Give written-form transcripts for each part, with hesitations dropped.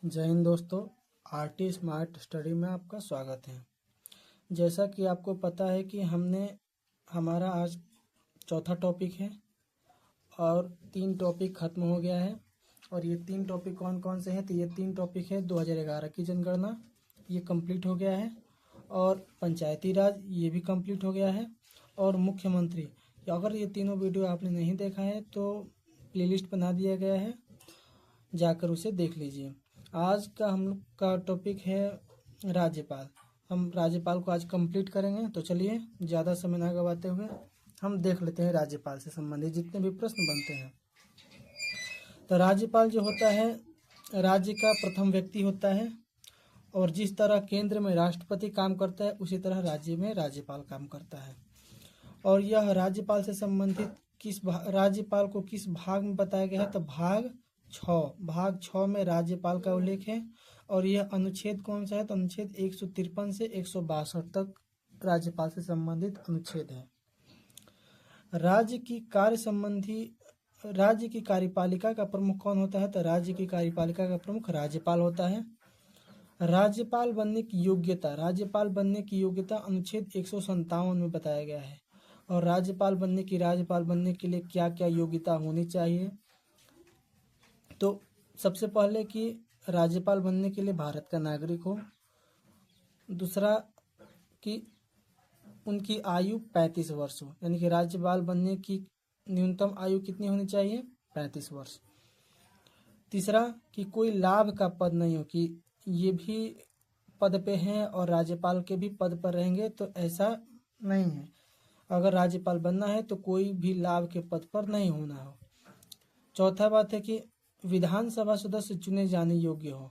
जय हिंद दोस्तों। RT smart study में आपका स्वागत है। जैसा कि आपको पता है कि हमारा आज चौथा टॉपिक है और 3 टॉपिक खत्म हो गया है। और ये 3 टॉपिक कौन कौन से हैं? तो ये 3 टॉपिक है 2011 की जनगणना, ये कंप्लीट हो गया है। और पंचायती राज, ये भी कंप्लीट हो गया है। और मुख्यमंत्री, अगर ये तीनों वीडियो आपने नहीं देखा है तो प्लेलिस्ट बना दिया गया है, जाकर उसे देख लीजिए। आज का हम लोग का टॉपिक है राज्यपाल। हम राज्यपाल को आज कंप्लीट करेंगे। तो चलिए ज़्यादा समय ना गवाते हुए हम देख लेते हैं राज्यपाल से संबंधित जितने भी प्रश्न बनते हैं। तो राज्यपाल जो होता है राज्य का प्रथम व्यक्ति होता है। और जिस तरह केंद्र में राष्ट्रपति काम करता है उसी तरह राज्य में राज्यपाल काम करता है। और यह राज्यपाल से संबंधित राज्यपाल को किस भाग में बताया गया है? तो भाग 6 में राज्यपाल का उल्लेख है। और यह अनुच्छेद कौन सा है? तो अनुच्छेद 153 से 162 तक राज्यपाल से संबंधित अनुच्छेद है। राज्य की कार्यपालिका का प्रमुख कौन होता है? तो राज्य की कार्यपालिका का प्रमुख राज्यपाल होता है। राज्यपाल बनने की योग्यता अनुच्छेद 157 में बताया गया है। और राज्यपाल बनने के लिए क्या क्या योग्यता होनी चाहिए? तो सबसे पहले कि राज्यपाल बनने के लिए भारत का नागरिक हो। दूसरा कि उनकी आयु 35 वर्ष हो, यानी कि राज्यपाल बनने की न्यूनतम आयु कितनी होनी चाहिए? 35 वर्ष। तीसरा कि कोई लाभ का पद नहीं हो, कि ये भी पद पे हैं और राज्यपाल के भी पद पर रहेंगे, तो ऐसा नहीं है। अगर राज्यपाल बनना है तो कोई भी लाभ के पद पर नहीं होना हो। चौथा बात है कि विधानसभा सदस्य चुने जाने योग्य हो।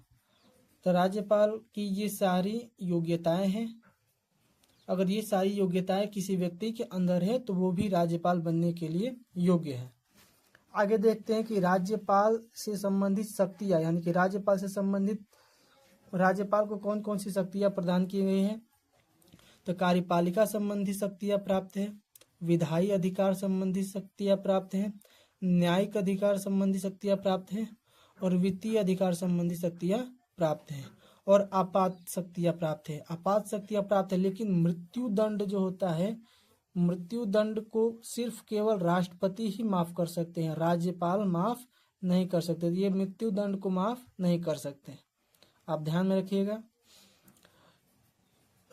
तो राज्यपाल की ये सारी योग्यताएं हैं। अगर ये सारी योग्यताएं किसी व्यक्ति के अंदर है तो वो भी राज्यपाल बनने के लिए योग्य है। आगे देखते हैं कि राज्यपाल से संबंधित शक्तियां, यानी कि राज्यपाल को कौन कौन सी शक्तियां प्रदान की गई हैं? तो कार्यपालिका संबंधी शक्तियां प्राप्त है, विधायी अधिकार संबंधी शक्तियां प्राप्त हैं, न्यायिक अधिकार संबंधी शक्तियां प्राप्त हैं, और वित्तीय अधिकार संबंधी शक्तियां प्राप्त हैं, और आपात शक्तियां प्राप्त है। लेकिन मृत्यु दंड जो होता है, मृत्यु दंड को सिर्फ केवल राष्ट्रपति ही माफ कर सकते हैं, राज्यपाल माफ नहीं कर सकते। ये मृत्यु दंड को माफ नहीं कर सकते, आप ध्यान में रखिएगा।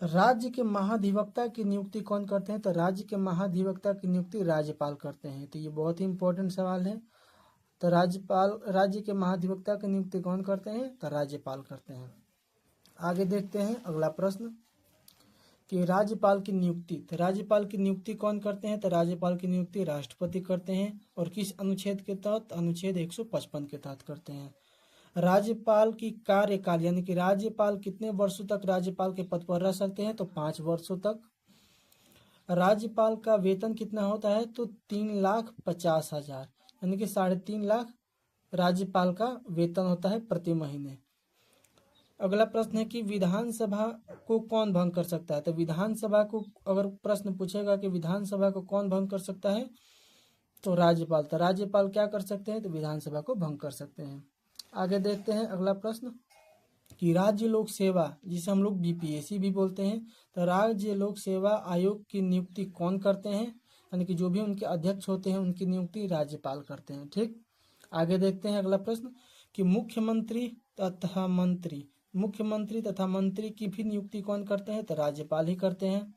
राज्य के महाधिवक्ता की नियुक्ति कौन करते हैं? तो राज्य के महाधिवक्ता की नियुक्ति राज्यपाल करते हैं। तो ये बहुत ही इंपॉर्टेंट सवाल है। तो राज्य के महाधिवक्ता की नियुक्ति कौन करते हैं? तो राज्यपाल करते हैं। आगे देखते हैं अगला प्रश्न कि राज्यपाल की नियुक्ति। तो राज्यपाल की नियुक्ति कौन करते हैं? तो राज्यपाल की नियुक्ति राष्ट्रपति करते हैं। और किस अनुच्छेद के तहत? अनुच्छेद 155 के तहत करते हैं। राज्यपाल की कार्यकाल, यानी कि राज्यपाल कितने वर्षों तक राज्यपाल के पद पर रह सकते हैं? तो 5 वर्षों तक। राज्यपाल का वेतन कितना होता है? तो 3,50,000, यानी कि 3.5 लाख राज्यपाल का वेतन होता है प्रति महीने। अगला प्रश्न है कि विधानसभा को कौन भंग कर सकता है? तो विधानसभा को अगर प्रश्न पूछेगा कि विधानसभा को कौन भंग कर सकता है, तो राज्यपाल। तो राज्यपाल क्या कर सकते हैं? तो विधानसभा को भंग कर सकते हैं। आगे देखते हैं अगला प्रश्न कि राज्य लोक सेवा, जिसे हम लोग बीपीएससी भी बोलते हैं, तो राज्य लोक सेवा आयोग की नियुक्ति कौन करते हैं? यानी कि जो भी उनके अध्यक्ष होते हैं उनकी नियुक्ति राज्यपाल करते हैं। ठीक, आगे देखते हैं अगला प्रश्न कि मुख्यमंत्री तथा मंत्री की भी नियुक्ति कौन करते हैं? तो राज्यपाल ही करते हैं।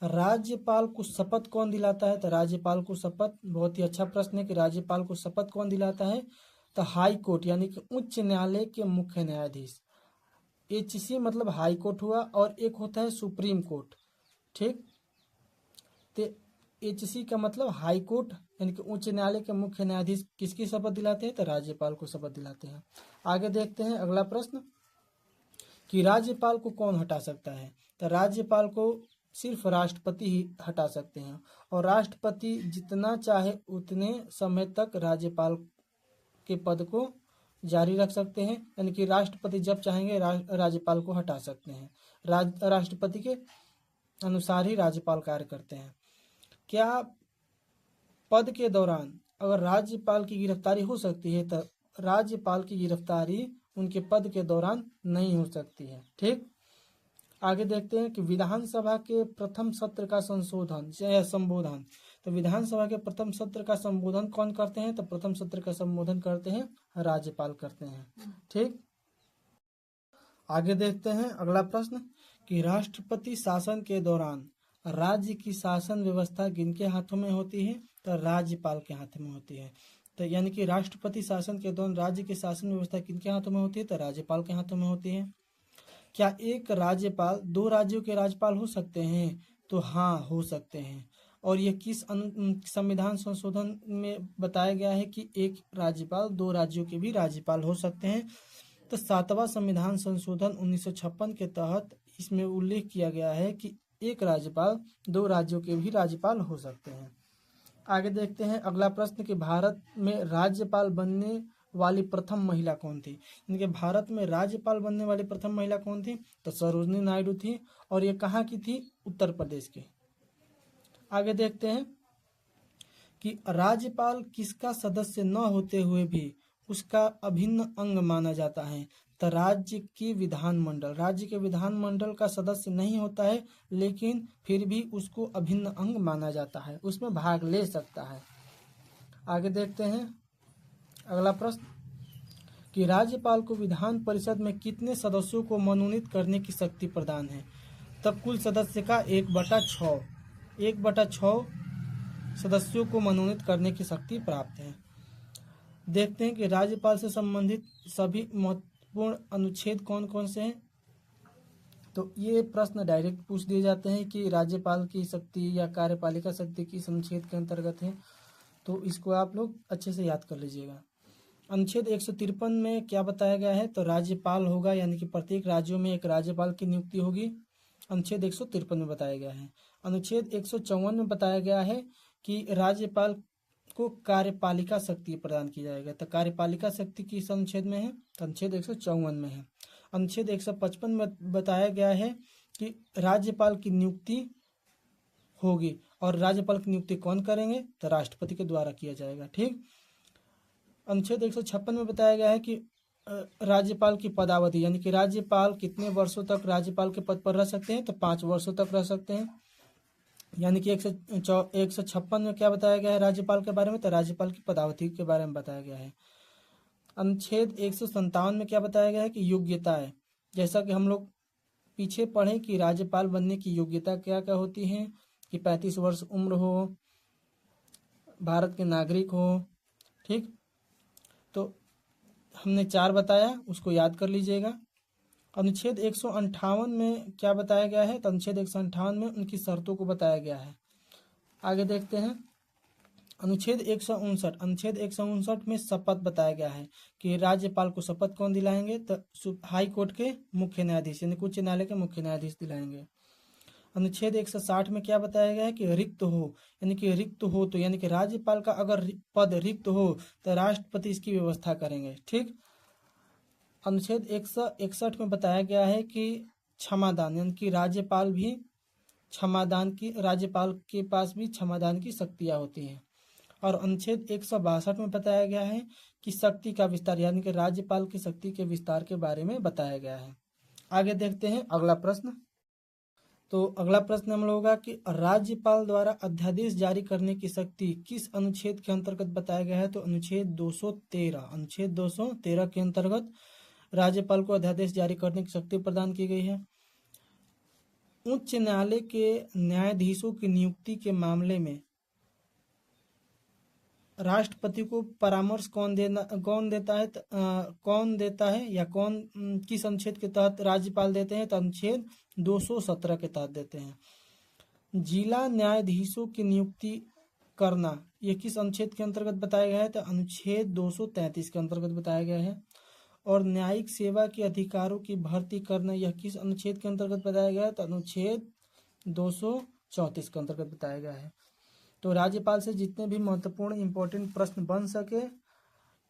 राज्यपाल को शपथ कौन दिलाता है? तो राज्यपाल को शपथ, बहुत ही अच्छा प्रश्न है कि राज्यपाल को शपथ कौन दिलाता है? तो हाई कोर्ट, यानी कि उच्च न्यायालय के मुख्य न्यायाधीश। एचसी मतलब हाई कोर्ट हुआ, और एक होता है सुप्रीम कोर्ट। ठीक, तो एचसी का मतलब हाई कोर्ट, यानी कि उच्च न्यायालय के मुख्य न्यायाधीश किसकी शपथ दिलाते हैं? तो राज्यपाल को शपथ दिलाते हैं। आगे देखते हैं अगला प्रश्न कि राज्यपाल को कौन हटा सकता है? तो राज्यपाल को सिर्फ राष्ट्रपति ही हटा सकते हैं। और राष्ट्रपति जितना चाहे उतने समय तक राज्यपाल के पद को जारी रख सकते हैं, यानी कि राष्ट्रपति जब चाहेंगे राज्यपाल को हटा सकते हैं। राष्ट्रपति के अनुसार ही राज्यपाल कार्य करते हैं। क्या पद के दौरान अगर राज्यपाल की गिरफ्तारी हो सकती है? तो राज्यपाल की गिरफ्तारी उनके पद के दौरान नहीं हो सकती है। ठीक, आगे देखते हैं कि विधानसभा के प्रथम सत्र का संशोधन या संबोधन। तो विधानसभा के प्रथम सत्र का संबोधन कौन करते हैं? तो प्रथम सत्र का संबोधन करते हैं राज्यपाल करते हैं। ठीक, आगे देखते हैं अगला प्रश्न कि राष्ट्रपति शासन के दौरान राज्य की शासन व्यवस्था किनके हाथों में होती है? तो राज्यपाल के हाथ में होती है। तो यानी कि राष्ट्रपति शासन के दौरान राज्य की शासन व्यवस्था किनके हाथों में होती है? तो राज्यपाल के हाथों में होती है। क्या एक राज्यपाल दो राज्यों के राज्यपाल हो सकते हैं? तो हाँ, हो सकते हैं। और ये किस संविधान संशोधन में बताया गया है कि एक राज्यपाल दो राज्यों के भी राज्यपाल हो सकते हैं? तो 7वां संविधान संशोधन 1956 के तहत इसमें उल्लेख किया गया है कि एक राज्यपाल दो राज्यों के भी राज्यपाल हो सकते हैं। आगे देखते हैं अगला प्रश्न कि भारत में राज्यपाल बनने वाली प्रथम महिला कौन थी? इनके भारत में राज्यपाल बनने वाली प्रथम महिला कौन थी? तो सरोजिनी नायडू थी। और ये कहाँ की थी? उत्तर प्रदेश की। आगे देखते हैं कि राज्यपाल किसका सदस्य न होते हुए भी उसका अभिन्न अंग माना जाता है? तो राज्य के विधानमंडल का सदस्य नहीं होता है, लेकिन फिर भी उसको अभिन्न अंग माना जाता है, उसमें भाग ले सकता है। आगे देखते हैं अगला प्रश्न कि राज्यपाल को विधान परिषद में कितने सदस्यों को मनोनीत करने की शक्ति प्रदान है? तब कुल सदस्य का 1/6 सदस्यों को मनोनीत करने की शक्ति प्राप्त है। देखते हैं कि राज्यपाल से संबंधित सभी महत्वपूर्ण अनुच्छेद कौन कौन से हैं। तो ये प्रश्न डायरेक्ट पूछ दिए जाते हैं कि राज्यपाल की शक्ति या कार्यपालिका शक्ति किस अनुच्छेद के अंतर्गत है, तो इसको आप लोग अच्छे से याद कर लीजिएगा। अनुच्छेद 153 में क्या बताया गया है? तो राज्यपाल होगा, यानी कि प्रत्येक राज्यों में एक राज्यपाल की नियुक्ति होगी। अनुच्छेद 153 में बताया गया है। अनुच्छेद 154 में बताया गया है कि राज्यपाल को कार्यपालिका शक्ति प्रदान की जाएगा। तो कार्यपालिका शक्ति किस अनुच्छेद में है? तो अनुच्छेद 154 में है। अनुच्छेद 155 में बताया गया है कि राज्यपाल की नियुक्ति होगी, और राज्यपाल की नियुक्ति कौन करेंगे? तो राष्ट्रपति के द्वारा किया जाएगा। ठीक, अनुच्छेद 156 में बताया गया है कि राज्यपाल की पदावधि, यानी कि राज्यपाल कितने वर्षों तक राज्यपाल के पद पर रह सकते हैं? तो 5 वर्षों तक रह सकते हैं। यानी कि 156 में क्या बताया गया है राज्यपाल के बारे में? तो राज्यपाल की पदावधि के बारे में बताया गया है। अनुच्छेद 157 में क्या बताया गया है कि योग्यता है, जैसा कि हम लोग पीछे पढ़े कि राज्यपाल बनने की योग्यता क्या क्या होती है कि 35 वर्ष उम्र हो, भारत के नागरिक हो। ठीक, तो हमने 4 बताया, उसको याद कर लीजिएगा। अनुच्छेद 158 में क्या बताया गया है? तो अनुच्छेद 158 में उनकी शर्तों को बताया गया है। आगे देखते हैं अनुच्छेद 159 में शपथ बताया गया है कि राज्यपाल को शपथ कौन दिलाएंगे? तो हाई कोर्ट के मुख्य न्यायाधीश, यानी उच्च न्यायालय के मुख्य न्यायाधीश दिलाएंगे। अनुच्छेद 160 में क्या बताया गया है कि रिक्त हो, यानी कि राज्यपाल का अगर पद रिक्त हो तो राष्ट्रपति इसकी व्यवस्था करेंगे। ठीक, अनुच्छेद 161 में बताया गया है कि क्षमादान, यानी कि राज्यपाल के पास भी क्षमादान की शक्तियाँ होती हैं। और अनुच्छेद 162 में बताया गया है कि शक्ति का विस्तार, यानी कि राज्यपाल की शक्ति के विस्तार के बारे में बताया गया है। आगे देखते हैं अगला प्रश्न। तो अगला प्रश्न हम लोगों का कि राज्यपाल द्वारा अध्यादेश जारी करने की शक्ति किस अनुच्छेद के अंतर्गत बताया गया है? तो अनुच्छेद 213 के अंतर्गत राज्यपाल को अध्यादेश जारी करने की शक्ति प्रदान की गई है। उच्च न्यायालय के न्यायाधीशों की नियुक्ति के मामले में राष्ट्रपति को परामर्श कौन देता है या किस अनुच्छेद के तहत राज्यपाल देते हैं? तो अनुच्छेद 217 के तहत देते हैं। जिला न्यायाधीशों की नियुक्ति करना, ये किस अनुच्छेद के अंतर्गत बताया गया है? तो अनुच्छेद 233 के अंतर्गत बताया गया है। और न्यायिक सेवा के अधिकारों की भर्ती करना, यह किस अनुच्छेद के अंतर्गत बताया गया है? तो अनुच्छेद 234 के अंतर्गत बताया गया है। तो राज्यपाल से जितने भी महत्वपूर्ण इंपॉर्टेंट प्रश्न बन सके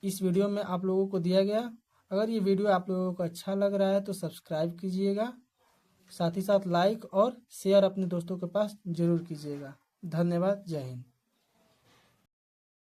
इस वीडियो में आप लोगों को दिया गया। अगर ये वीडियो आप लोगों को अच्छा लग रहा है तो सब्सक्राइब कीजिएगा, साथ ही साथ लाइक और शेयर अपने दोस्तों के पास जरूर कीजिएगा। धन्यवाद। जय हिंद।